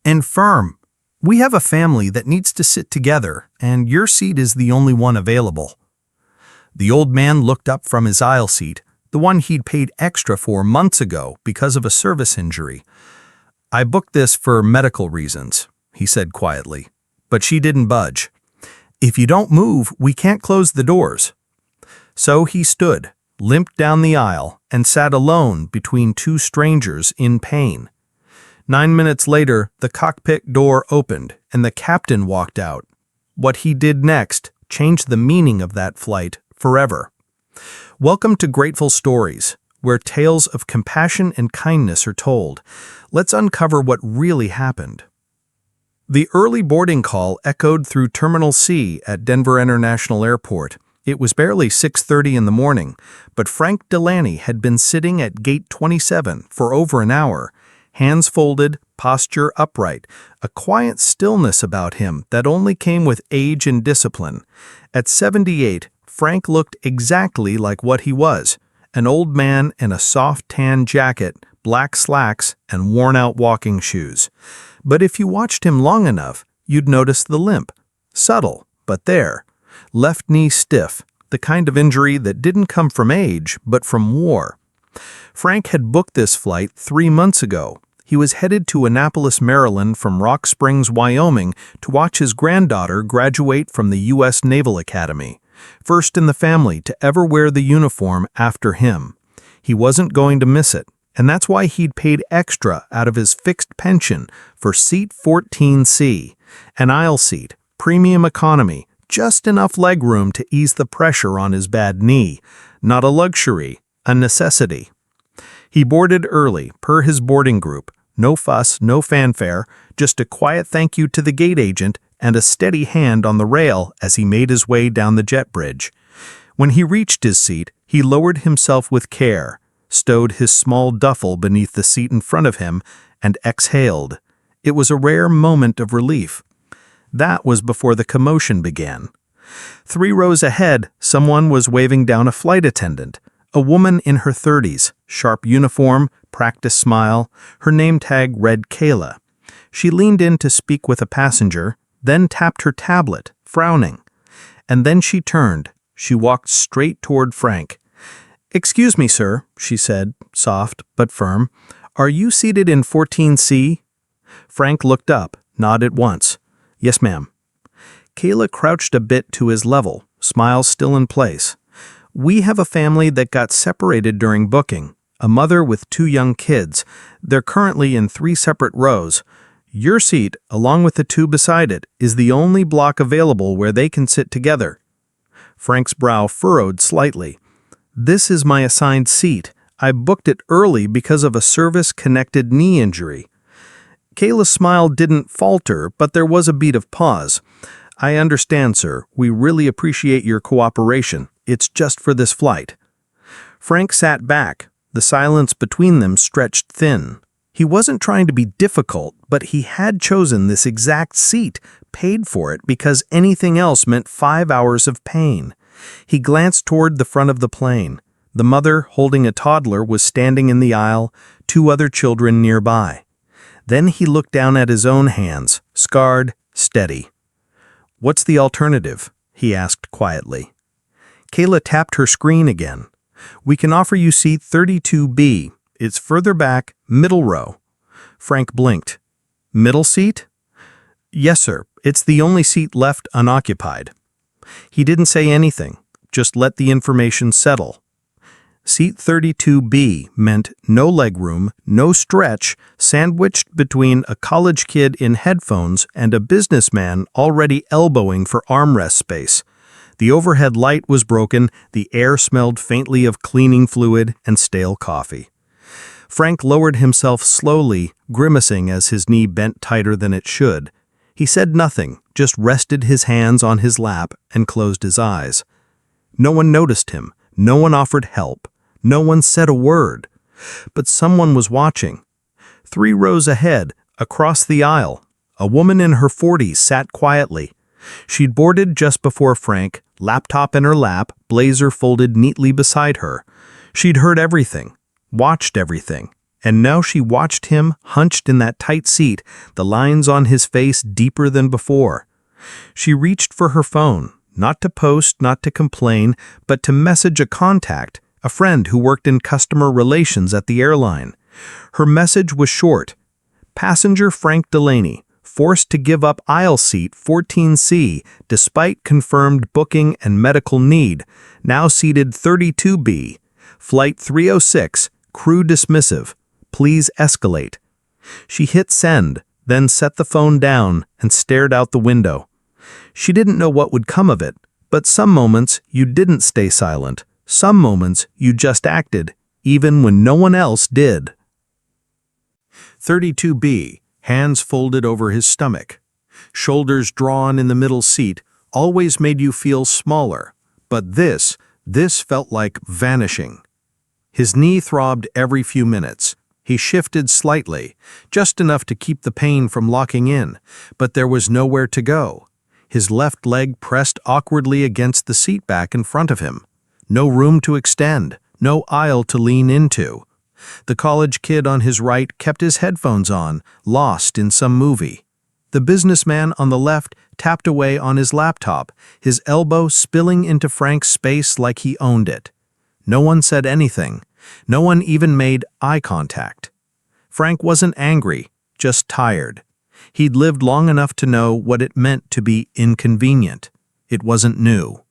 and firm. We have a family that needs to sit together, and your seat is the only one available." The old man looked up from his aisle seat, the one he'd paid extra for months ago because of a service injury. "I booked this for medical reasons," he said quietly, but she didn't budge. "If you don't move, we can't close the doors." So he stood, limped down the aisle, and sat alone between two strangers in pain. 9 minutes later, the cockpit door opened, and the captain walked out. What he did next changed the meaning of that flight forever. Welcome to Grateful Stories, where tales of compassion and kindness are told. Let's uncover what really happened. The early boarding call echoed through Terminal C at Denver International Airport. It was barely 6:30 in the morning, but Frank Delaney had been sitting at gate 27 for over an hour, hands folded, posture upright, a quiet stillness about him that only came with age and discipline. At 78, Frank looked exactly like what he was, an old man in a soft tan jacket, black slacks, and worn-out walking shoes. But if you watched him long enough, you'd notice the limp. Subtle, but there. Left knee stiff, the kind of injury that didn't come from age, but from war. Frank had booked this flight 3 months ago. He was headed to Annapolis, Maryland from Rock Springs, Wyoming to watch his granddaughter graduate from the U.S. Naval Academy, first in the family to ever wear the uniform after him. He wasn't going to miss it, and that's why he'd paid extra out of his fixed pension for seat 14C, an aisle seat, premium economy, just enough legroom to ease the pressure on his bad knee. Not a luxury, a necessity. He boarded early, per his boarding group. No fuss, no fanfare, just a quiet thank you to the gate agent and a steady hand on the rail as he made his way down the jet bridge. When he reached his seat, he lowered himself with care, stowed his small duffel beneath the seat in front of him, and exhaled. It was a rare moment of relief. That was before the commotion began. 3 rows ahead, someone was waving down a flight attendant, a woman in her 30s, sharp uniform, practiced smile, her name tag read Kayla. She leaned in to speak with a passenger, then tapped her tablet, frowning. And then she turned. She walked straight toward Frank. "Excuse me, sir," she said, soft but firm. "Are you seated in 14C?" Frank looked up, nodded once. "Yes, ma'am." Kayla crouched a bit to his level, smile still in place. "We have a family that got separated during booking, a mother with 2 young kids. They're currently in 3 separate rows. Your seat, along with the 2 beside it, is the only block available where they can sit together." Frank's brow furrowed slightly. "This is my assigned seat. I booked it early because of a service-connected knee injury." Kayla's smile didn't falter, but there was a beat of pause. "I understand, sir. We really appreciate your cooperation. It's just for this flight." Frank sat back. The silence between them stretched thin. He wasn't trying to be difficult, but he had chosen this exact seat, paid for it because anything else meant 5 hours of pain. He glanced toward the front of the plane. The mother, holding a toddler, was standing in the aisle, 2 other children nearby. Then he looked down at his own hands, scarred, steady. "What's the alternative?" he asked quietly. Kayla tapped her screen again. "We can offer you seat 32B. It's further back, middle row." Frank blinked. "Middle seat?" "Yes, sir. It's the only seat left unoccupied." He didn't say anything, just let the information settle. Seat 32B meant no legroom, no stretch, sandwiched between a college kid in headphones and a businessman already elbowing for armrest space. The overhead light was broken, the air smelled faintly of cleaning fluid and stale coffee. Frank lowered himself slowly, grimacing as his knee bent tighter than it should. He said nothing, just rested his hands on his lap and closed his eyes. No one noticed him. No one offered help. No one said a word. But someone was watching. 3 rows ahead, across the aisle, a woman in her 40s sat quietly. She'd boarded just before Frank, laptop in her lap, blazer folded neatly beside her. She'd heard everything, watched everything, And now she watched him, hunched in that tight seat, the lines on his face deeper than before. She reached for her phone, not to post, not to complain, but to message a contact, a friend who worked in customer relations at the airline. Her message was short. Passenger Frank Delaney, forced to give up aisle seat 14C despite confirmed booking and medical need, now seated 32B, Flight 306, crew dismissive. Please escalate. She hit send, then set the phone down and stared out the window. She didn't know what would come of it, but some moments you didn't stay silent. Some moments you just acted, even when no one else did. 32B, hands folded over his stomach. Shoulders drawn in the middle seat, always made you feel smaller. But this felt like vanishing. His knee throbbed every few minutes. He shifted slightly, just enough to keep the pain from locking in, but there was nowhere to go. His left leg pressed awkwardly against the seat back in front of him. No room to extend, no aisle to lean into. The college kid on his right kept his headphones on, lost in some movie. The businessman on the left tapped away on his laptop, his elbow spilling into Frank's space like he owned it. No one said anything. No one even made eye contact. Frank wasn't angry, just tired. He'd lived long enough to know what it meant to be inconvenient. It wasn't new.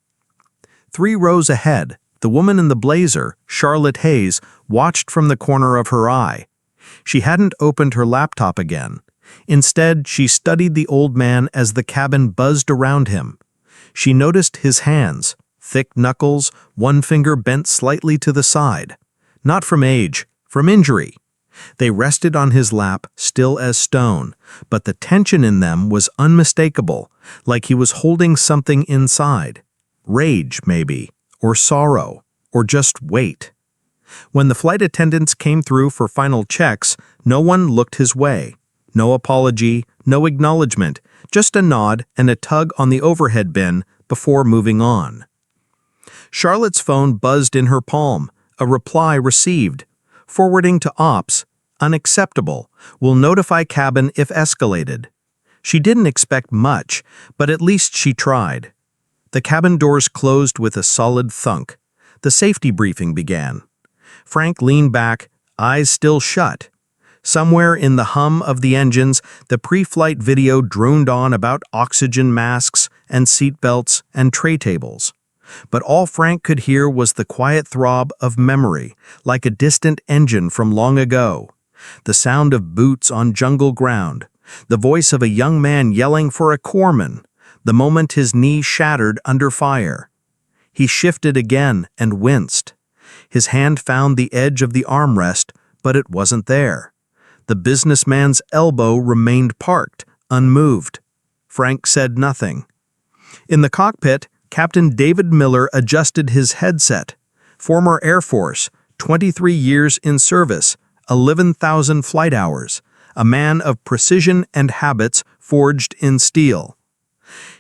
3 rows ahead, the woman in the blazer, Charlotte Hayes, watched from the corner of her eye. She hadn't opened her laptop again. Instead, she studied the old man as the cabin buzzed around him. She noticed his hands, thick knuckles, one finger bent slightly to the side. Not from age, from injury. They rested on his lap, still as stone, but the tension in them was unmistakable, like he was holding something inside. Rage, maybe, or sorrow, or just weight. When the flight attendants came through for final checks, no one looked his way. No apology, no acknowledgement, just a nod and a tug on the overhead bin before moving on. Charlotte's phone buzzed in her palm. A reply received. Forwarding to ops. Unacceptable. Will notify cabin if escalated. She didn't expect much, but at least she tried. The cabin doors closed with a solid thunk. The safety briefing began. Frank leaned back, eyes still shut. Somewhere in the hum of the engines, the pre-flight video droned on about oxygen masks and seatbelts and tray tables. But all Frank could hear was the quiet throb of memory, like a distant engine from long ago. The sound of boots on jungle ground, the voice of a young man yelling for a corpsman, the moment his knee shattered under fire. He shifted again and winced. His hand found the edge of the armrest, but it wasn't there. The businessman's elbow remained parked, unmoved. Frank said nothing. In the cockpit, Captain David Miller adjusted his headset. Former Air Force, 23 years in service, 11,000 flight hours, a man of precision and habits forged in steel.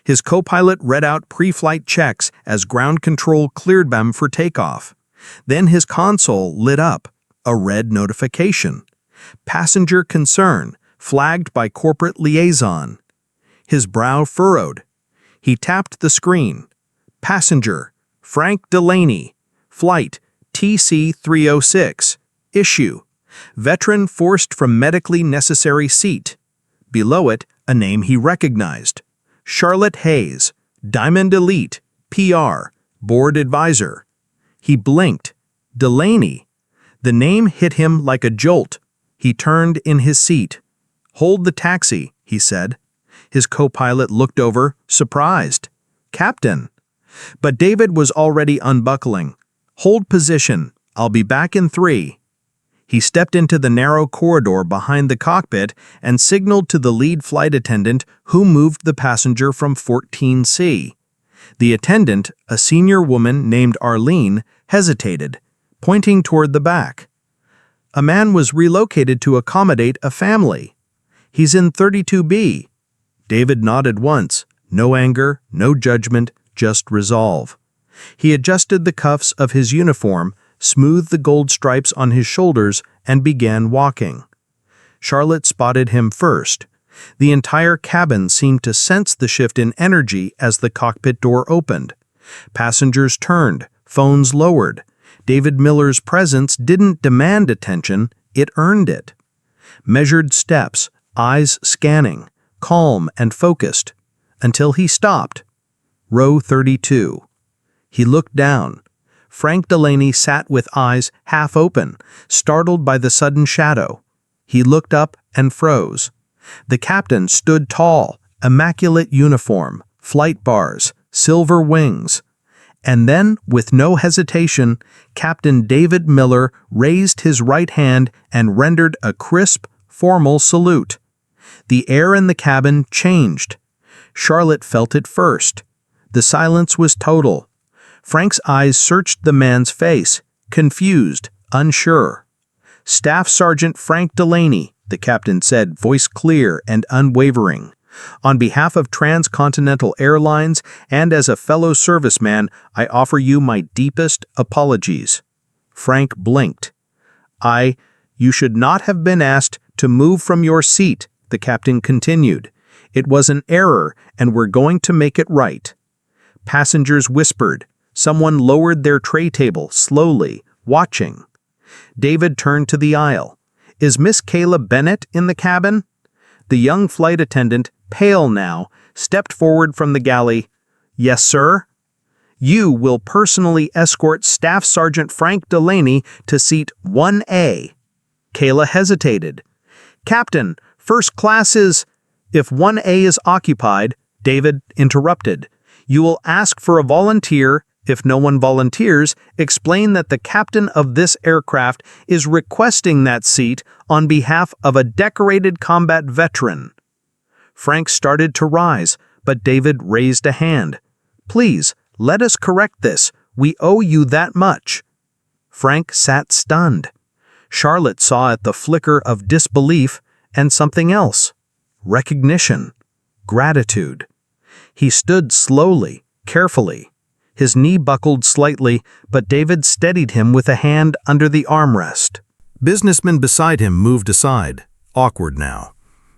His co-pilot read out pre-flight checks as ground control cleared them for takeoff. Then his console lit up, a red notification. Passenger concern, flagged by corporate liaison. His brow furrowed. He tapped the screen. Passenger, Frank Delaney, Flight TC-306, issue, veteran forced from medically necessary seat. Below it, a name he recognized. Charlotte Hayes, Diamond Elite, PR, board advisor. He blinked. Delaney. The name hit him like a jolt. He turned in his seat. Hold the taxi, he said. His co-pilot looked over, surprised. Captain. But David was already unbuckling. Hold position. I'll be back in 3. He stepped into the narrow corridor behind the cockpit and signaled to the lead flight attendant who moved the passenger from 14C. The attendant, a senior woman named Arlene, hesitated, pointing toward the back. A man was relocated to accommodate a family. He's in 32B. David nodded once. No anger, no judgment, just resolve. He adjusted the cuffs of his uniform, smoothed the gold stripes on his shoulders, and began walking. Charlotte spotted him first. The entire cabin seemed to sense the shift in energy as the cockpit door opened. Passengers turned, phones lowered. David Miller's presence didn't demand attention, it earned it. Measured steps, eyes scanning, calm and focused, until he stopped. Row 32. He looked down. Frank Delaney sat with eyes half open, startled by the sudden shadow. He looked up and froze. The captain stood tall, immaculate uniform, flight bars, silver wings. And then, with no hesitation, Captain David Miller raised his right hand and rendered a crisp, formal salute. The air in the cabin changed. Charlotte felt it first. The silence was total. Frank's eyes searched the man's face, confused, unsure. "Staff Sergeant Frank Delaney," the captain said, voice clear and unwavering. "On behalf of Transcontinental Airlines and as a fellow serviceman, I offer you my deepest apologies." Frank blinked. You should not have been asked to move from your seat," the captain continued. "It was an error, and we're going to make it right." Passengers whispered. Someone lowered their tray table slowly, watching. David turned to the aisle. "Is Miss Kayla Bennett in the cabin?" The young flight attendant, pale now, stepped forward from the galley. "Yes, sir." "You will personally escort Staff Sergeant Frank Delaney to seat 1A. Kayla hesitated. "Captain, first class is—" "If 1A is occupied," David interrupted, "you will ask for a volunteer. If no one volunteers, explain that the captain of this aircraft is requesting that seat on behalf of a decorated combat veteran." Frank started to rise, but David raised a hand. "Please, let us correct this. We owe you that much." Frank sat stunned. Charlotte saw at the flicker of disbelief and something else. Recognition. Gratitude. He stood slowly, carefully. His knee buckled slightly, but David steadied him with a hand under the armrest. Businessman beside him moved aside, awkward now.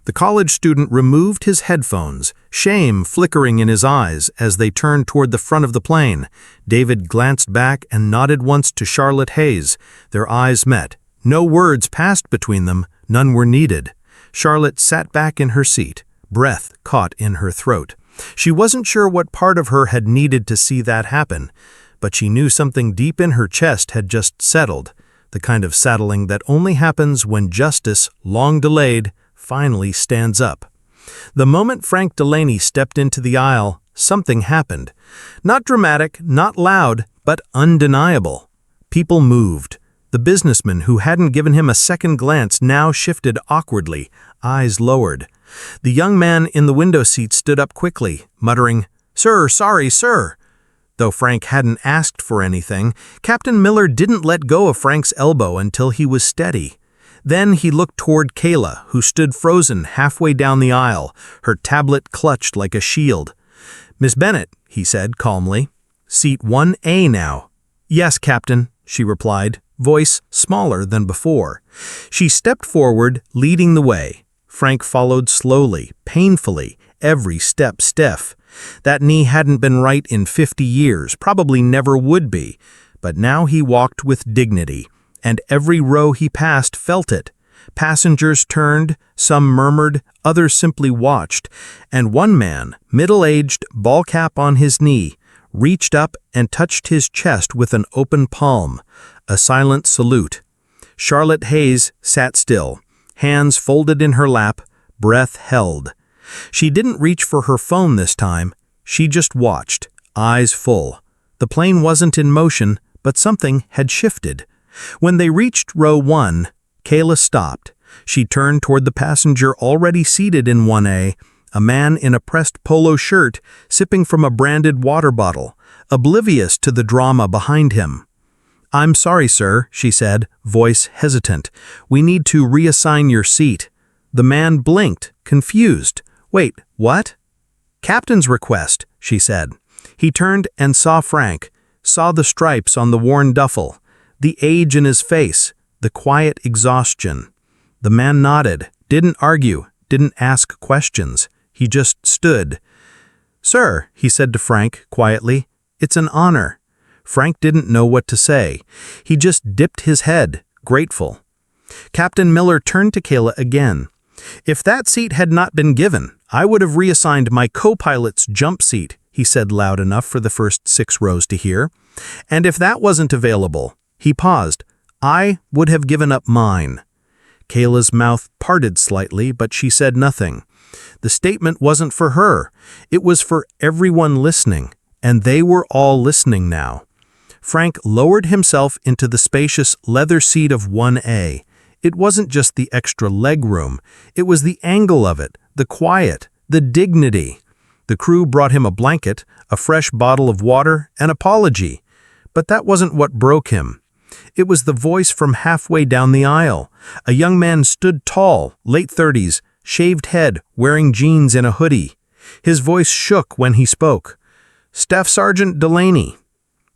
The college student removed his headphones, shame flickering in his eyes as they turned toward the front of the plane. David glanced back and nodded once to Charlotte Hayes. Their eyes met. No words passed between them, none were needed. Charlotte sat back in her seat, breath caught in her throat. She wasn't sure what part of her had needed to see that happen, but she knew something deep in her chest had just settled, the kind of settling that only happens when justice, long delayed, finally stands up. The moment Frank Delaney stepped into the aisle, something happened. Not dramatic, not loud, but undeniable. People moved. The businessman who hadn't given him a second glance now shifted awkwardly, eyes lowered. The young man in the window seat stood up quickly, muttering, "Sir, sorry, sir." Though Frank hadn't asked for anything, Captain Miller didn't let go of Frank's elbow until he was steady. Then he looked toward Kayla, who stood frozen halfway down the aisle, her tablet clutched like a shield. "Miss Bennett," he said calmly, "seat 1A now." "Yes, Captain," she replied, voice smaller than before. She stepped forward, leading the way. Frank followed slowly, painfully, every step stiff. That knee hadn't been right in 50 years, probably never would be, but now he walked with dignity, and every row he passed felt it. Passengers turned, some murmured, others simply watched, and one man, middle-aged, ball cap on his knee, reached up and touched his chest with an open palm, a silent salute. Charlotte Hayes sat still, hands folded in her lap, breath held. She didn't reach for her phone this time. She just watched, eyes full. The plane wasn't in motion, but something had shifted. When they reached row 1, Kayla stopped. She turned toward the passenger already seated in 1A, a man in a pressed polo shirt sipping from a branded water bottle, oblivious to the drama behind him. "I'm sorry, sir," she said, voice hesitant. "We need to reassign your seat." The man blinked, confused. "Wait, what?" "Captain's request," she said. He turned and saw Frank, saw the stripes on the worn duffel. The age in his face, the quiet exhaustion. The man nodded, didn't argue, didn't ask questions. He just stood. "Sir," he said to Frank quietly, "it's an honor." Frank didn't know what to say. He just dipped his head, grateful. Captain Miller turned to Kayla again. "If that seat had not been given, I would have reassigned my co-pilot's jump seat," he said loud enough for the first 6 rows to hear. "And if that wasn't available," he paused, "I would have given up mine." Kayla's mouth parted slightly, but she said nothing. The statement wasn't for her. It was for everyone listening, and they were all listening now. Frank lowered himself into the spacious leather seat of 1A. It wasn't just the extra leg room. It was the angle of it, the quiet, the dignity. The crew brought him a blanket, a fresh bottle of water, an apology. But that wasn't what broke him. It was the voice from halfway down the aisle. A young man stood tall, late 30s, shaved head, wearing jeans and a hoodie. His voice shook when he spoke. "Staff Sergeant Delaney."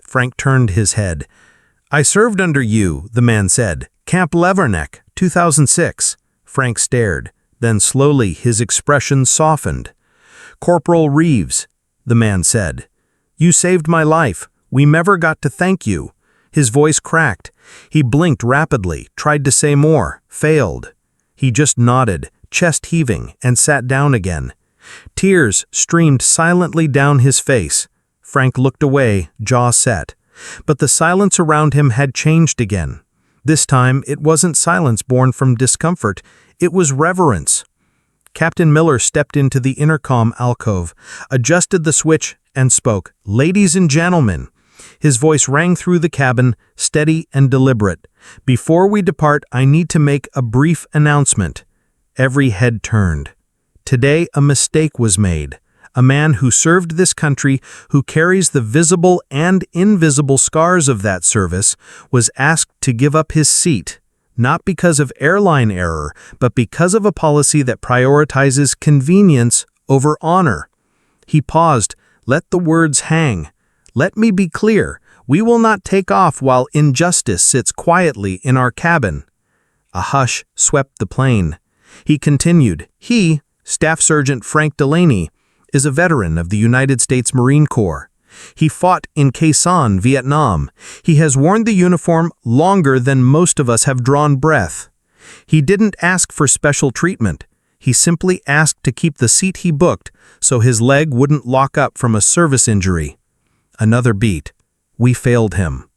Frank turned his head. "I served under you," the man said. "Camp Leverneck, 2006. Frank stared. Then slowly his expression softened. "Corporal Reeves," the man said. "You saved my life. We never got to thank you." His voice cracked. He blinked rapidly, tried to say more, failed. He just nodded, chest heaving, and sat down again. Tears streamed silently down his face. Frank looked away, jaw set. But the silence around him had changed again. This time, it wasn't silence born from discomfort. It was reverence. Captain Miller stepped into the intercom alcove, adjusted the switch, and spoke, "Ladies and gentlemen." His voice rang through the cabin, steady and deliberate. "Before we depart, I need to make a brief announcement." Every head turned. Today, a mistake was made. A man who served this country, who carries the visible and invisible scars of that service, was asked to give up his seat, not because of airline error, but because of a policy that prioritizes convenience over honor. He paused, let the words hang. "Let me be clear, we will not take off while injustice sits quietly in our cabin." A hush swept the plane. He continued, "He, Staff Sergeant Frank Delaney, is a veteran of the United States Marine Corps. He fought in Khe Sanh, Vietnam. He has worn the uniform longer than most of us have drawn breath. He didn't ask for special treatment. He simply asked to keep the seat he booked so his leg wouldn't lock up from a service injury." Another beat. "We failed him."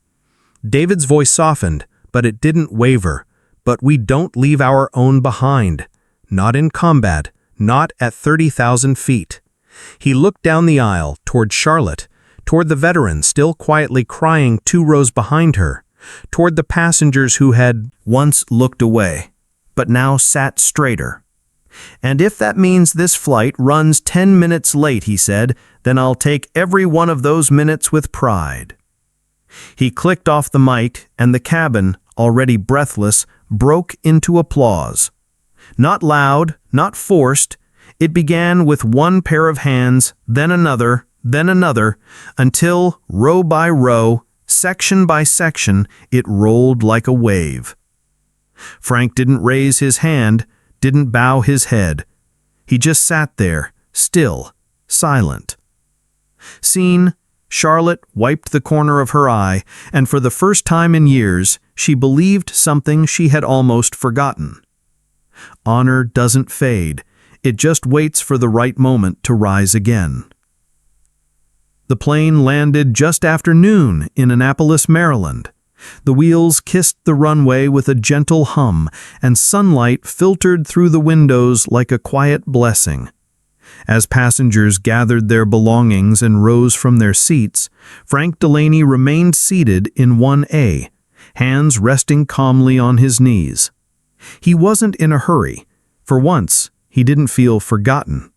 David's voice softened, but it didn't waver. "But we don't leave our own behind. Not in combat, not at 30,000 feet. He looked down the aisle, toward Charlotte, toward the veteran still quietly crying 2 rows behind her, toward the passengers who had once looked away, but now sat straighter. "And if that means this flight runs 10 minutes late," he said, "then I'll take every one of those minutes with pride." He clicked off the mic, and the cabin, already breathless, broke into applause. Not loud, not forced. It began with one pair of hands, then another, until, row by row, section by section, it rolled like a wave. Frank didn't raise his hand, didn't bow his head. He just sat there, still, silent. Seen, Charlotte wiped the corner of her eye, and for the first time in years, she believed something she had almost forgotten. Honor doesn't fade. It just waits for the right moment to rise again. The plane landed just after noon in Annapolis, Maryland. The wheels kissed the runway with a gentle hum, and sunlight filtered through the windows like a quiet blessing. As passengers gathered their belongings and rose from their seats, Frank Delaney remained seated in 1A, hands resting calmly on his knees. He wasn't in a hurry. For once, he didn't feel forgotten.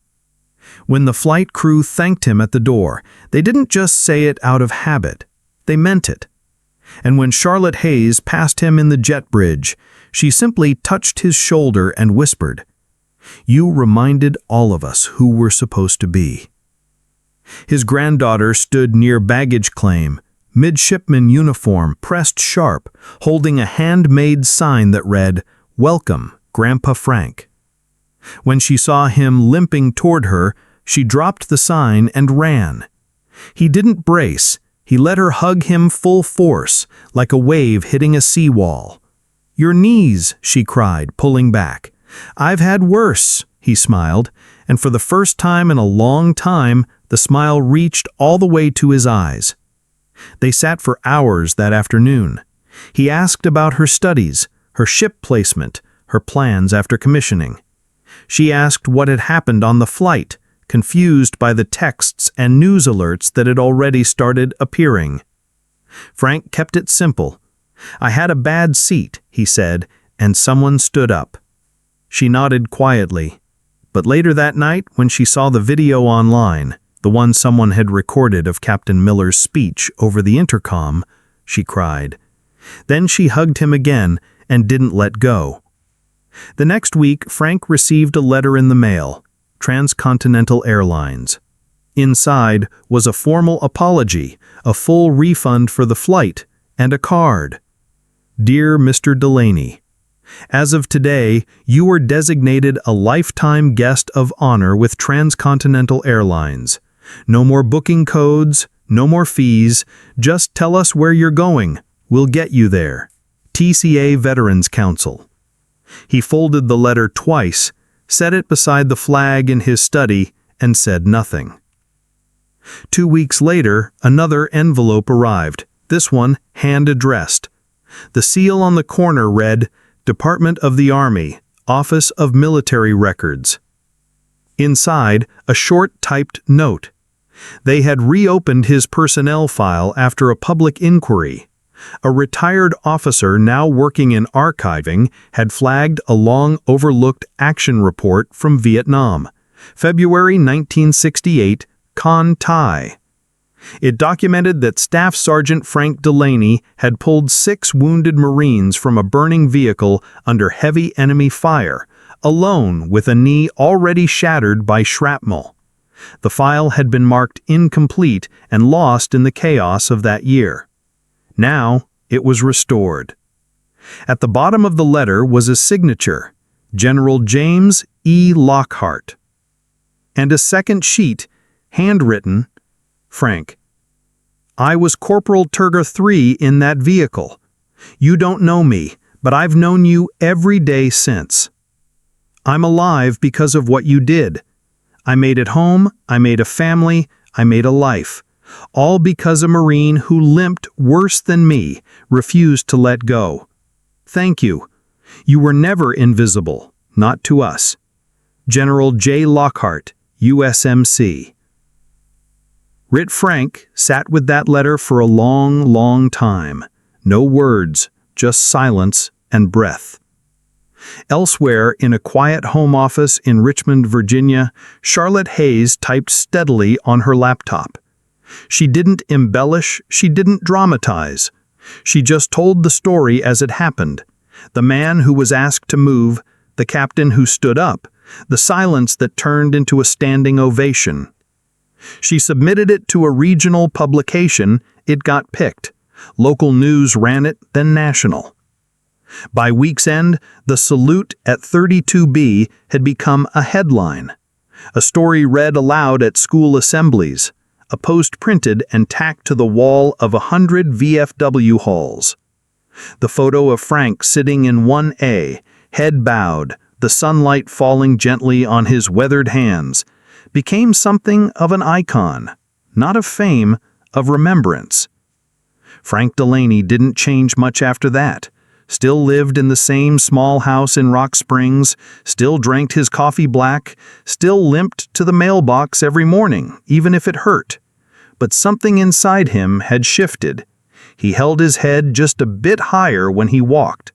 When the flight crew thanked him at the door, they didn't just say it out of habit. They meant it. And when Charlotte Hayes passed him in the jet bridge, she simply touched his shoulder and whispered, "You reminded all of us who we're supposed to be." His granddaughter stood near baggage claim, midshipman uniform pressed sharp, holding a handmade sign that read, "Welcome, Grandpa Frank." When she saw him limping toward her, she dropped the sign and ran. He didn't brace. He let her hug him full force, like a wave hitting a seawall. "Your knees," she cried, pulling back. "I've had worse," he smiled, and for the first time in a long time, the smile reached all the way to his eyes. They sat for hours that afternoon. He asked about her studies, her ship placement, her plans after commissioning. She asked what had happened on the flight, confused by the texts and news alerts that had already started appearing. Frank kept it simple. "I had a bad seat," he said, and someone stood up. She nodded quietly. But later that night, when she saw the video online, the one someone had recorded of Captain Miller's speech over the intercom, she cried. Then she hugged him again and didn't let go. The next week, Frank received a letter in the mail, Transcontinental Airlines. Inside was a formal apology, a full refund for the flight, and a card. "Dear Mr. Delaney, as of today, you are designated a lifetime guest of honor with Transcontinental Airlines. No more booking codes, no more fees, just tell us where you're going. We'll get you there. TCA Veterans Council." He folded the letter twice, set it beside the flag in his study, and said nothing. 2 weeks later, another envelope arrived, this one hand-addressed. The seal on the corner read, "Department of the Army, Office of Military Records." Inside, a short typed note. They had reopened his personnel file after a public inquiry. A retired officer now working in archiving had flagged a long overlooked action report from Vietnam, February 1968, Con Thai. It documented that Staff Sergeant Frank Delaney had pulled 6 wounded Marines from a burning vehicle under heavy enemy fire, alone with a knee already shattered by shrapnel. The file had been marked incomplete and lost in the chaos of that year. Now it was restored. At the bottom of the letter was a signature, General James E. Lockhart. And a second sheet, handwritten, Frank, "I was Corporal Turga 3 in that vehicle. You don't know me, but I've known you every day since. I'm alive because of what you did. I made it home, I made a family, I made a life. All because a Marine who limped worse than me refused to let go. Thank you. You were never invisible, not to us. General J. Lockhart, USMC." Rit Frank sat with that letter for a long, long time. No words, just silence and breath. Elsewhere, in a quiet home office in Richmond, Virginia, Charlotte Hayes typed steadily on her laptop. She didn't embellish, she didn't dramatize. She just told the story as it happened. The man who was asked to move, the captain who stood up, the silence that turned into a standing ovation. She submitted it to a regional publication. It got picked. Local news ran it, then national. By week's end, the salute at 32B had become a headline. A story read aloud at school assemblies. A post printed and tacked to the wall of 100 VFW halls. The photo of Frank sitting in 1A, head bowed, the sunlight falling gently on his weathered hands, became something of an icon, not of fame, of remembrance. Frank Delaney didn't change much after that. Still lived in the same small house in Rock Springs, still drank his coffee black, still limped to the mailbox every morning, even if it hurt. But something inside him had shifted. He held his head just a bit higher when he walked.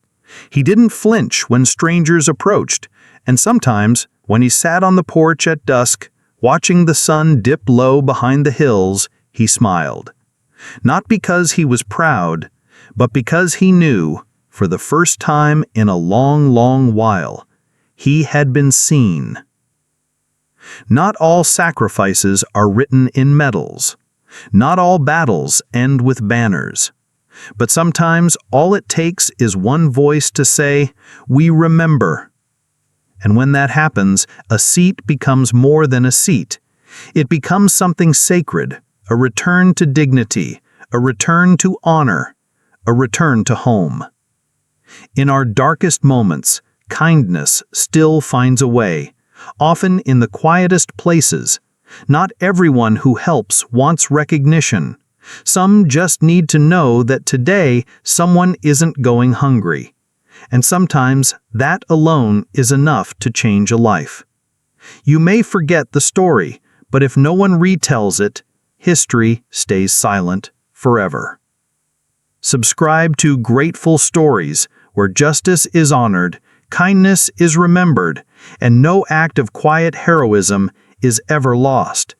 He didn't flinch when strangers approached, and sometimes, when he sat on the porch at dusk, watching the sun dip low behind the hills, he smiled. Not because he was proud, but because he knew, for the first time in a long, long while, he had been seen. Not all sacrifices are written in medals. Not all battles end with banners. But sometimes all it takes is one voice to say, "We remember." And when that happens, a seat becomes more than a seat. It becomes something sacred, a return to dignity, a return to honor, a return to home. In our darkest moments, kindness still finds a way, often in the quietest places. Not everyone who helps wants recognition. Some just need to know that today someone isn't going hungry. And sometimes that alone is enough to change a life. You may forget the story, but if no one retells it, history stays silent forever. Subscribe to Grateful Stories, where justice is honored, kindness is remembered, and no act of quiet heroism is ever lost.